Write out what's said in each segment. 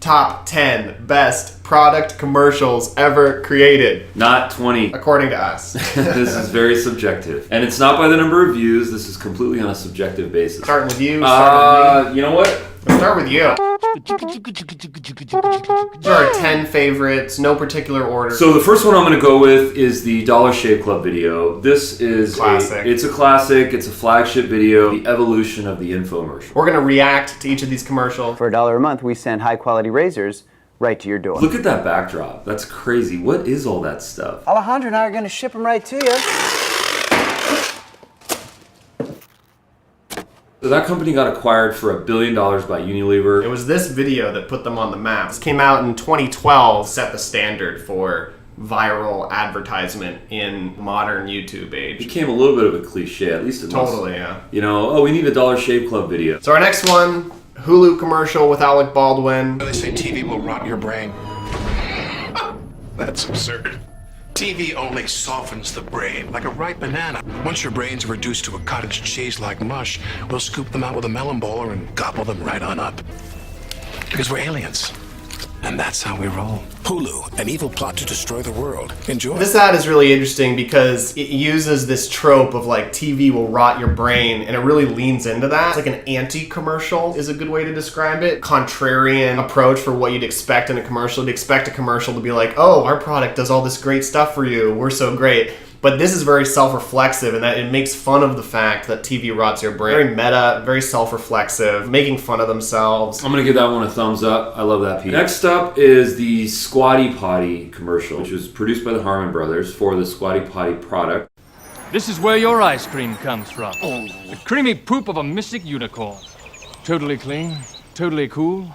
top 10 best product commercials ever created. Not 20. According to us. This is very subjective. And it's not by the number of views. This is completely on a subjective basis. Starting with you. You know what? Let's start with you. There are 10 favorites, no particular order. So the first one I'm going to go with is the Dollar Shave Club video. This is classic. It's a classic. It's a flagship video. The evolution of the infomercial. We're going to react to each of these commercials. For $1 a month, we send high-quality razors right to your door. Look at that backdrop. That's crazy. What is all that stuff? Alejandro and I are going to ship them right to you. So that company got acquired for $1 billion by Unilever. It was this video that put them on the map. This came out in 2012, set the standard for viral advertisement in modern YouTube age. It became a little bit of a cliche, at least it was. Totally, yeah. You know, oh, we need a Dollar Shave Club video. So our next one, Hulu commercial with Alec Baldwin. They say TV will rot your brain. That's absurd. TV only softens the brain, like a ripe banana. Once your brains are reduced to a cottage cheese-like mush, we'll scoop them out with a melon bowler and gobble them right on up. Because we're aliens. And that's how we roll. Hulu, an evil plot to destroy the world. Enjoy. This ad is really interesting because it uses this trope of like TV will rot your brain, and it really leans into that. It's like an anti-commercial is a good way to describe it. Contrarian approach for what you'd expect in a commercial. You'd expect a commercial to be like, oh, our product does all this great stuff for you. We're so great. But this is very self-reflexive in that it makes fun of the fact that TV rots your brain. Very meta, very self-reflexive, making fun of themselves. I'm going to give that one a thumbs up. I love that piece. Next up is the Squatty Potty commercial, which was produced by the Harmon brothers for the Squatty Potty product. This is where your ice cream comes from. The creamy poop of a mystic unicorn. Totally clean, totally cool,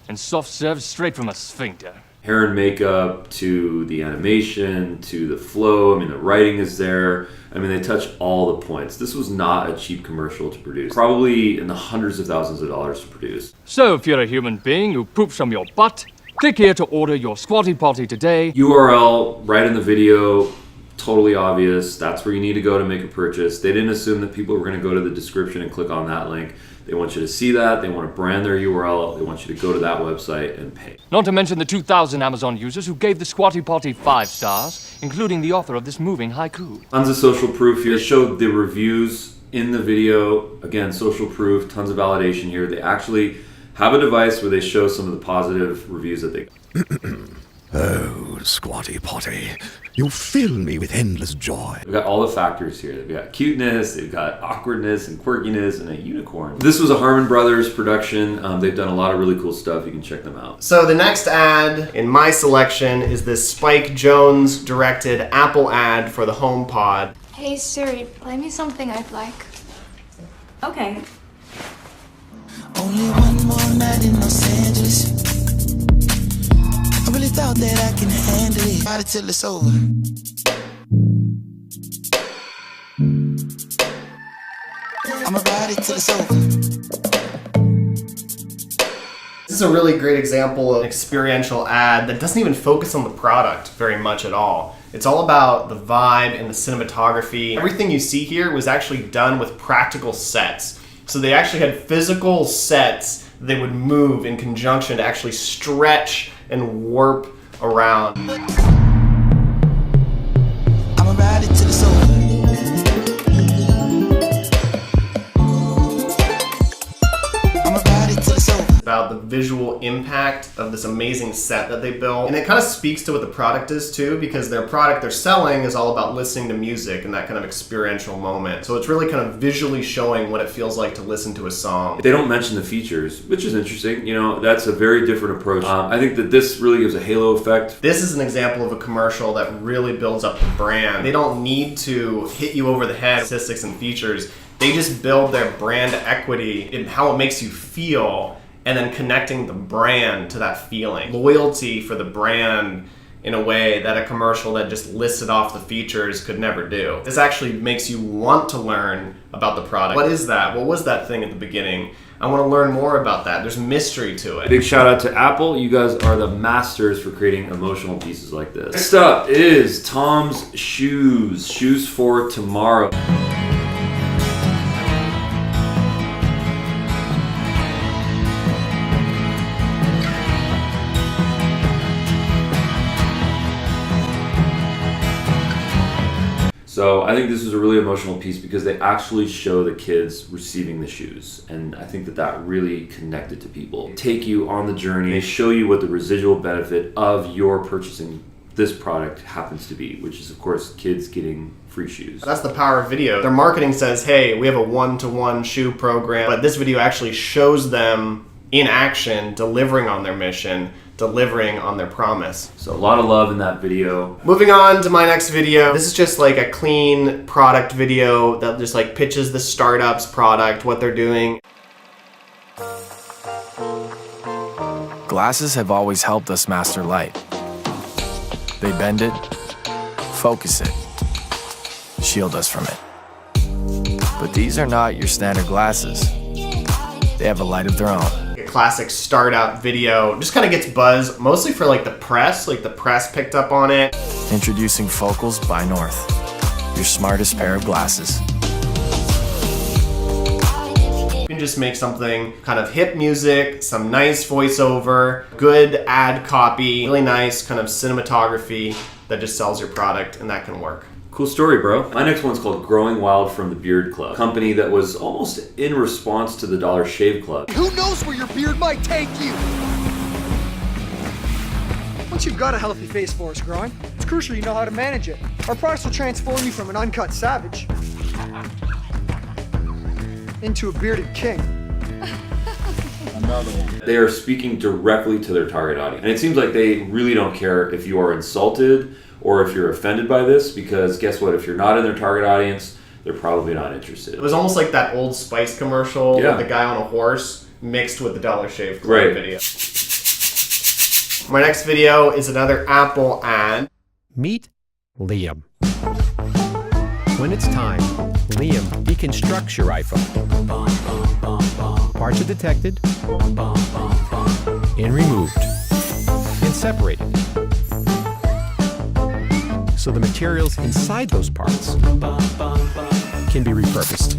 and soft served straight from a sphincter. Hair and makeup, to the animation, to the flow. I mean, the writing is there. I mean, they touch all the points. This was not a cheap commercial to produce. Probably in the hundreds of thousands of dollars to produce. So if you're a human being who poops from your butt, click here to order your Squatty Potty today. URL right in the video, totally obvious. That's where you need to go to make a purchase. They didn't assume that people were going to go to the description and click on that link. They want you to see that. They want to brand their URL. They want you to go to that website and pay. Not to mention the 2,000 Amazon users who gave the Squatty Potty 5 stars, including the author of this moving haiku. Tons of social proof here. They showed the reviews in the video. Again, social proof, tons of validation here. They actually have a device where they show some of the positive reviews that they got. Oh, Squatty Potty, you fill me with endless joy. We've got all the factors here. They've got cuteness, they've got awkwardness and quirkiness, and a unicorn. This was a Harmon Brothers production. They've done a lot of really cool stuff. You can check them out. So the next ad in my selection is this Spike Jonze directed Apple ad for the HomePod. Hey Siri, play me something I'd like. Okay. Only one more night in Los Angeles. I really thought that I can handle it. Fight it till it's over. I'ma ride it till it's over. This is a really great example of an experiential ad that doesn't even focus on the product very much at all. It's all about the vibe and the cinematography. Everything you see here was actually done with practical sets. So they actually had physical sets they would move in conjunction to actually stretch and warp around. I'ma ride it till it's over. I'ma ride it till it's over. About the visual impact of this amazing set that they built. And it kind of speaks to what the product is too, because their product they're selling is all about listening to music and that kind of experiential moment. So it's really kind of visually showing what it feels like to listen to a song. They don't mention the features, which is interesting. You know, that's a very different approach. I think that this really gives a halo effect. This is an example of a commercial that really builds up the brand. They don't need to hit you over the head with statistics and features. They just build their brand equity in how it makes you feel, and then connecting the brand to that feeling. Loyalty for the brand in a way that a commercial that just listed off the features could never do. This actually makes you want to learn about the product. What is that? What was that thing at the beginning? I want to learn more about that. There's mystery to it. Big shout out to Apple. You guys are the masters for creating emotional pieces like this. Next up is Tom's Shoes. Shoes for Tomorrow. So I think this was a really emotional piece because they actually show the kids receiving the shoes. And I think that really connected to people. They take you on the journey. They show you what the residual benefit of your purchasing this product happens to be, which is, of course, kids getting free shoes. That's the power of video. Their marketing says, hey, we have a one-to-one shoe program, but this video actually shows them in action, delivering on their mission, delivering on their promise. So a lot of love in that video. Moving on to my next video. This is just like a clean product video that just like pitches the startup's product, what they're doing. Glasses have always helped us master light. They bend it, focus it, shield us from it. But these are not your standard glasses. They have a light of their own. A classic startup video. Just kind of gets buzz, mostly for like the press. Like the press picked up on it. Introducing Focals by North, your smartest pair of glasses. You can just make something kind of hip music, some nice voiceover, good ad copy, really nice kind of cinematography that just sells your product, and that can work. Cool story, bro. My next one's called Growing Wild from the Beard Club, a company that was almost in response to the Dollar Shave Club. Who knows where your beard might take you? Once you've got a healthy face for us growing, it's crucial you know how to manage it. Our products will transform you from an uncut savage into a bearded king. They are speaking directly to their target audience. And it seems like they really don't care if you are insulted or if you're offended by this, because guess what? If you're not in their target audience, they're probably not interested. It was almost like that Old Spice commercial with the guy on a horse mixed with the Dollar Shave Club video. My next video is another Apple ad. Meet Liam. When it's time, Liam deconstructs your iPhone. Parts are detected and removed and separated. So the materials inside those parts can be repurposed.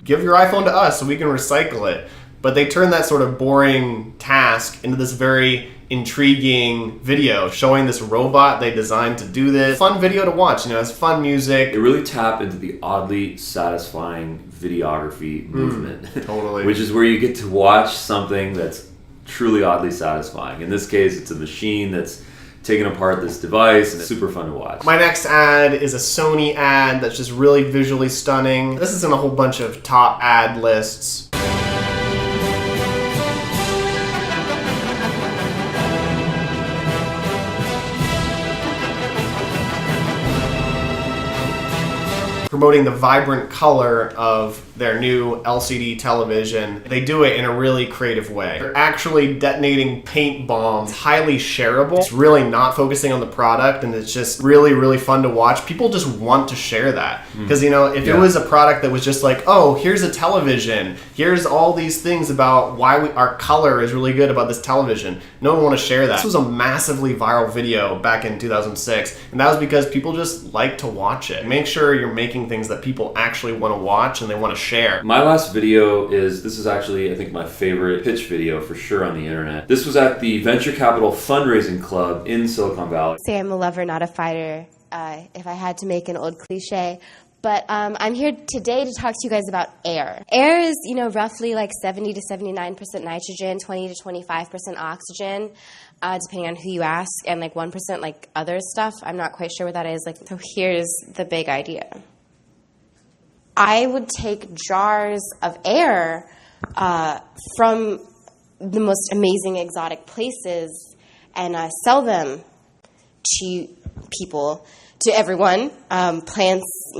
Give your iPhone to us so we can recycle it. But they turn that sort of boring task into this very intriguing video showing this robot they designed to do this. Fun video to watch, it's fun music. They really tap into the oddly satisfying videography movement. Totally. Which is where you get to watch something that's truly oddly satisfying. In this case, it's a machine that's taking apart this device, and it's super fun to watch. My next ad is a Sony ad that's just really visually stunning. This is in a whole bunch of top ad lists. Promoting the vibrant color of their new LCD television. They do it in a really creative way. They're actually detonating paint bombs. It's highly shareable. It's really not focusing on the product, and it's just really, really fun to watch. People just want to share that. Because, if it was a product that was just like, oh, here's a television, here's all these things about why our color is really good about this television, no one would want to share that. This was a massively viral video back in 2006, and that was because people just like to watch it. Make sure you're making things that people actually want to watch and they want to share. My last video this is actually, I think, my favorite pitch video for sure on the internet. This was at the Venture Capital Fundraising Club in Silicon Valley. Say I'm a lover, not a fighter, if I had to make an old cliche. But I'm here today to talk to you guys about air. Air is, roughly like 70 to 79% nitrogen, 20 to 25% oxygen, depending on who you ask, and like 1% like other stuff. I'm not quite sure what that is. So here's the big idea. I would take jars of air from the most amazing exotic places and sell them to people, to everyone, plants,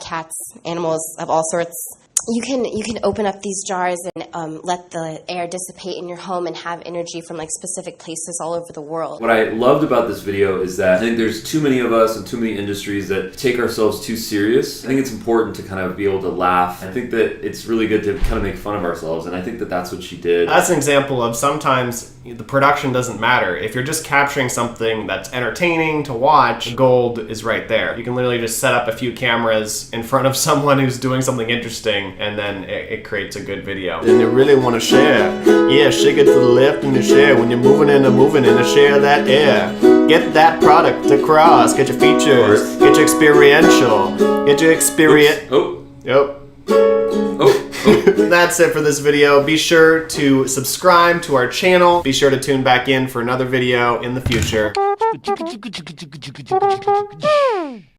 cats, animals of all sorts. You can open up these jars and let the air dissipate in your home and have energy from like specific places all over the world. What I loved about this video is that I think there's too many of us and too many industries that take ourselves too serious. I think it's important to kind of be able to laugh. I think that it's really good to kind of make fun of ourselves, and I think that that's what she did. That's an example of sometimes the production doesn't matter. If you're just capturing something that's entertaining to watch, gold is right there. You can literally just set up a few cameras in front of someone who's doing something interesting, and then it creates a good video. And you really want to share. Yeah, shake it to the left and you share. When you're moving and share that air. Get that product across. Get your features. Get your experiential. Get your experience. Oh. Yep. That's it for this video. Be sure to subscribe to our channel. Be sure to tune back in for another video in the future.